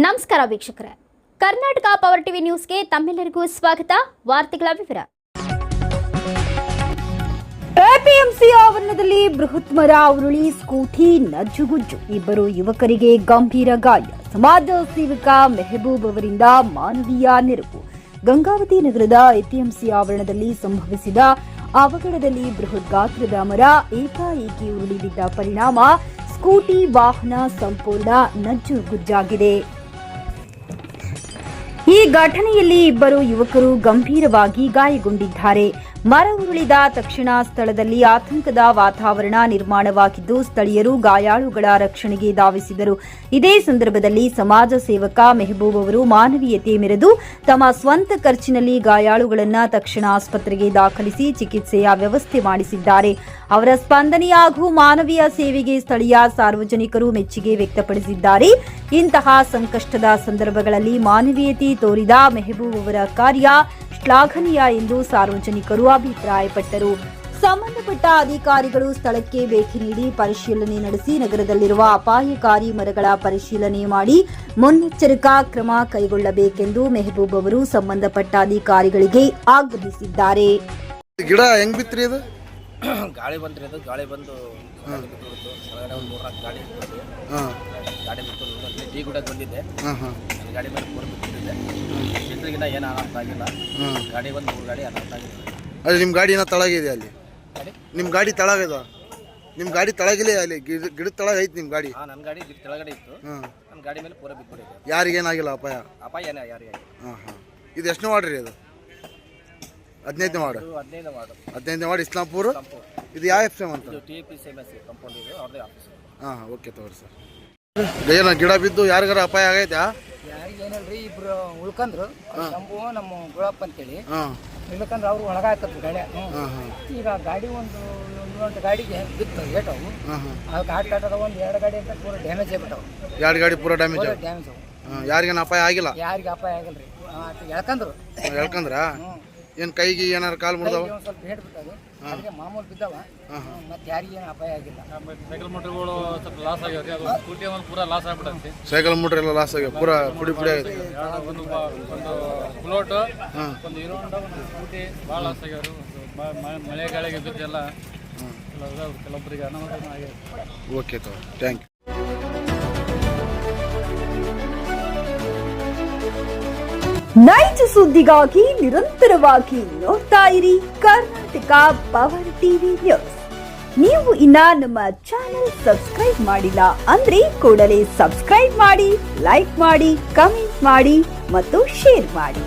ನಮಸ್ಕಾರ ವೀಕ್ಷಕರೇ, Karnataka power TV ನ್ಯೂಸ್ಗೆ ತಮ್ಮೆಲ್ಲರಿಗೂ ಸ್ವಾಗತ. ವಾರ್ತೆಗಳ ವಿವರ. ಎಪಿಎಂಸಿ ಆವರಣದಲ್ಲಿ ಬೃಹತ್ ಮರ ಉರುಳಿ ಸ್ಕೂಟಿ ನಜ್ಜುಗುಜ್ಜು, ಇಬ್ಬರು ಯುವಕರಿಗೆ ಗಂಭೀರ ಗಾಯ. ಸಮಾಜ ಸೇವಕ ಮೆಹಬೂಬ್ ಅವರಿಂದ ಮಾನವೀಯ ನೆರವು. ಗಂಗಾವತಿ ನಗರದ ಎಪಿಎಂಸಿ ಆವರಣದಲ್ಲಿ ಸಂಭವಿಸಿದ ಅವಘಡದಲ್ಲಿ ಬೃಹತ್ ಗಾತ್ರದ ಮರ ಏಕಾಏಕಿ ಉರುಳಿ ಬಿದ್ದ ಪರಿಣಾಮ ಸ್ಕೂಟಿ ವಾಹನ ಸಂಪೂರ್ಣ ನಜ್ಜುಗುಜ್ಜಾಗಿದೆ. ಈ ಘಟನೆಯಲ್ಲಿ ಇಬ್ಬರು ಯುವಕರು ಗಂಭೀರವಾಗಿ ಗಾಯಗೊಂಡಿದ್ದಾರೆ. ಮರ ಉರುಳಿದ ತಕ್ಷಣ ಸ್ಥಳದಲ್ಲಿ ಆತಂಕದ ವಾತಾವರಣ ನಿರ್ಮಾಣವಾಗಿದ್ದು, ಸ್ಥಳೀಯರು ಗಾಯಾಳುಗಳ ರಕ್ಷಣೆಗೆ ಧಾವಿಸಿದರು. ಇದೇ ಸಂದರ್ಭದಲ್ಲಿ ಸಮಾಜ ಸೇವಕ ಮೆಹಬೂಬ್ ಅವರು ಮಾನವೀಯತೆ ಮೆರೆದು ತಮ್ಮ ಸ್ವಂತ ಖರ್ಚಿನಲ್ಲಿ ಗಾಯಾಳುಗಳನ್ನು ತಕ್ಷಣ ಆಸ್ಪತ್ರೆಗೆ ದಾಖಲಿಸಿ ಚಿಕಿತ್ಸೆಯ ವ್ಯವಸ್ಥೆ ಮಾಡಿಸಿದ್ದಾರೆ. ಅವರ ಸ್ಪಂದನೆ ಹಾಗೂ ಮಾನವೀಯ ಸೇವೆಗೆ ಸ್ಥಳೀಯ ಸಾರ್ವಜನಿಕರು ಮೆಚ್ಚುಗೆ ವ್ಯಕ್ತಪಡಿಸಿದ್ದಾರೆ. ಇಂತಹ ಸಂಕಷ್ಟದ ಸಂದರ್ಭಗಳಲ್ಲಿ ಮಾನವೀಯತೆ ತೋರಿದ ಮೆಹಬೂಬ್ ಅವರ ಕಾರ್ಯ ಶ್ಲಾಘನೀಯ ಎಂದು ಸಾರ್ವಜನಿಕರು ಅಭಿಪ್ರಾಯಪಟ್ಟರು. ಸಂಬಂಧಪಟ್ಟ ಅಧಿಕಾರಿಗಳು ಸ್ಥಳಕ್ಕೆ ಭೇಟಿ ನೀಡಿ ಪರಿಶೀಲನೆ ನಡೆಸಿ ನಗರದಲ್ಲಿರುವ ಅಪಾಯಕಾರಿ ಮರಗಳ ಪರಿಶೀಲನೆ ಮಾಡಿ ಮುನ್ನೆಚ್ಚರಿಕಾ ಕ್ರಮ ಕೈಗೊಳ್ಳಬೇಕೆಂದು ಮೆಹಬೂಬ್ ಅವರು ಸಂಬಂಧಪಟ್ಟ ಅಧಿಕಾರಿಗಳಿಗೆ ಆಗ್ರಹಿಸಿದ್ದಾರೆ. ಗಿಡ ಹೆಂಗ್ ಬಿತ್ರಿ ಇದು? ಗಾಳಿ ಬಂದ್ರಿ, ಅದು ಗಾಳಿ ಬಂದು ಹೊರಗಡೆ ಒಂದು 3-4 ಗಾಡಿ ಗಾಡಿ ಬಿಟ್ಟು ಟೀ ಕೂಡ ಬಂದಿದ್ದೆ. ಗಾಡಿ ಮೇಲೆ ಮೂರು ಬಿಟ್ಟಿದ್ದೆ. ಇದ್ರಿಗಿನ್ನ ಏನು ಅನಾಹುತ ಆಗಿಲ್ಲ. ಗಾಡಿ ಬಂದು 3 ಗಾಡಿ ಅನಾಹುತ ಆಗಿದೆ. ಅಲ್ಲಿ ನಿಮ್ಮ ಗಾಡಿ ಏನೋ ತಳಗಿದೆ? ಅಲ್ಲಿ ನಿಮ್ಮ ಗಾಡಿ ತಳಗದ? ನಿಮ್ಮ ಗಾಡಿ ತಳಗಿಲ್ಲ? ಅಲ್ಲಿ ಗಿಡದ ತಳಗ ಐತಿ ನಿಮ್ಮ ಗಾಡಿ? ನನ್ನ ಗಾಡಿ ಗಿಡ ಕೆಳಗಡೆ ಇತ್ತು. ನನ್ನ ಗಾಡಿ ಮೇಲೆ ಪೂರ ಬಿದ್ದುಬಿಟ್ಟಿದೆ. ಯಾರಿಗೇನಾಗಿಲ್ಲ ಅಪಾಯ? ಅಪಾಯ ಏನ ಯಾರಿಗೆ? ಇದು ಎಷ್ಟನೇ ವಾರ್ಡ್ ರೀ? ಅದು 15ನೇ ವಾರ್ಡ್. 15ನೇ ವಾರ್ಡ್ ಇಸ್ಲಾಂಪುರ. ಇದು ಯಾವ ಎಫ್ ಎಮ್ ಅಂತ? TPCMS ಕಂಪೌಂಡ್ ಇದೆ, ಅವ್ರದೇ ಆಫೀಸ್. ಓಕೆ ತಗೋರಿ ಸರ್. ಏನು ಗಿಡ ಬಿದ್ದು ಯಾರಿಗಾರ ಅಪಾಯ ಆಗೈತಾ? ಯಾರಿಗೆ ಏನಲ್ರಿ, ಇಬ್ರು ಉಳ್ಕಂದ್ರು. ಶಂಭು ನಮ್ಮ ಗುಳಪ್ಪ ಅಂತೇಳಿ ಇಳ್ಕಂದ್ರೆ ಅವ್ರು ಒಳಗ ಹಾಕತ್ರು ಗಾಡಿ. ಈಗ ಗಾಡಿ ಒಂದು ಗಾಡಿಗೆ ಬಿತ್ತು ಏಟವು. ಆ ಗಾಡಿ ಕಾಟದ ಒಂದು 2 ಗಾಡಿ ಅಂತ ಪೂರ ಡ್ಯಾಮೇಜ್ ಆಗ್ಬಿಟ್ಟವು. 2 ಗಾಡಿ ಪೂರ ಡ್ಯಾಮೇಜ್ ಡ್ಯಾಮೇಜ್ ಅವು. ಯಾರಿಗೇನು ಅಪಾಯ ಆಗಿಲ್ಲ? ಯಾರಿಗೆ ಅಪಾಯ ಆಗಿಲ್ರಿ. ಎಳ್ಕಂದ್ರು. ಎಳ್ಕಂದ್ರ? ಏನು ಕೈಗೆ ಏನಾರು ಕಾಲು ಮುರಿದವ? ಒಂದು ಸ್ವಲ್ಪ ಹೇಟ್ ಬಿಟ್ಟವು, ಅದಕ್ಕೆ ಮಾಮೂಲು ಬಿದ್ದವ. ಮತ್ತೆ ಯಾರಿಗೆ ಏನು ಅಪಾಯ ಆಗಿಲ್ಲ. ಸೈಕಲ್ ಮೋಟರ್ಗಳು ಸ್ವಲ್ಪ ಲಾಸ್ ಆಗ್ಯಾವ್ರಿ. ಅದು ಸ್ಕೂಟಿ ಒಂದು ಪೂರ ಲಾಸ್ ಆಗ್ಬಿಟ್ಟೈತಿ. ಸೈಕಲ್ ಮೋಟರ್ ಎಲ್ಲ ಲಾಸ್ ಆಗ್ಯಾವ, ಪೂರ ಪುಡಿ ಆಗೈತೆ. ಒಂದು ಫ್ಲೋಟ್, ಒಂದು ಹೀರೋ ಹೋಂಡಾ, ಒಂದು ಸ್ಕೂಟಿ ಭಾಳ ಲಾಸ್ ಆಗ್ಯಾವ್ರಿ. ಮಳೆ ಗಾಳಿಗೆ ಬಿದ್ದೆಲ್ಲ ಕೆಲವೊಬ್ಬರಿಗೆ ಅನಾಹುತ ಆಗ್ಯಾವ. ಓಕೆ ತಗೋ, ಥ್ಯಾಂಕ್ ಯು. ನೈಜ ಸುದ್ದಿಗಾಗಿ ನಿರಂತರವಾಗಿ ನೋಡ್ತಾ ಇರಿ ಕರ್ನಾಟಕ ಪವರ್ ಟಿವಿ ನ್ಯೂಸ್. ನೀವು ಇನ್ನ ನಮ್ಮ ಚಾನೆಲ್ ಸಬ್ಸ್ಕ್ರೈಬ್ ಮಾಡಿಲ್ಲ ಅಂದ್ರೆ ಕೂಡಲೇ ಸಬ್ಸ್ಕ್ರೈಬ್ ಮಾಡಿ, ಲೈಕ್ ಮಾಡಿ, ಕಮೆಂಟ್ ಮಾಡಿ ಮತ್ತು ಶೇರ್ ಮಾಡಿ.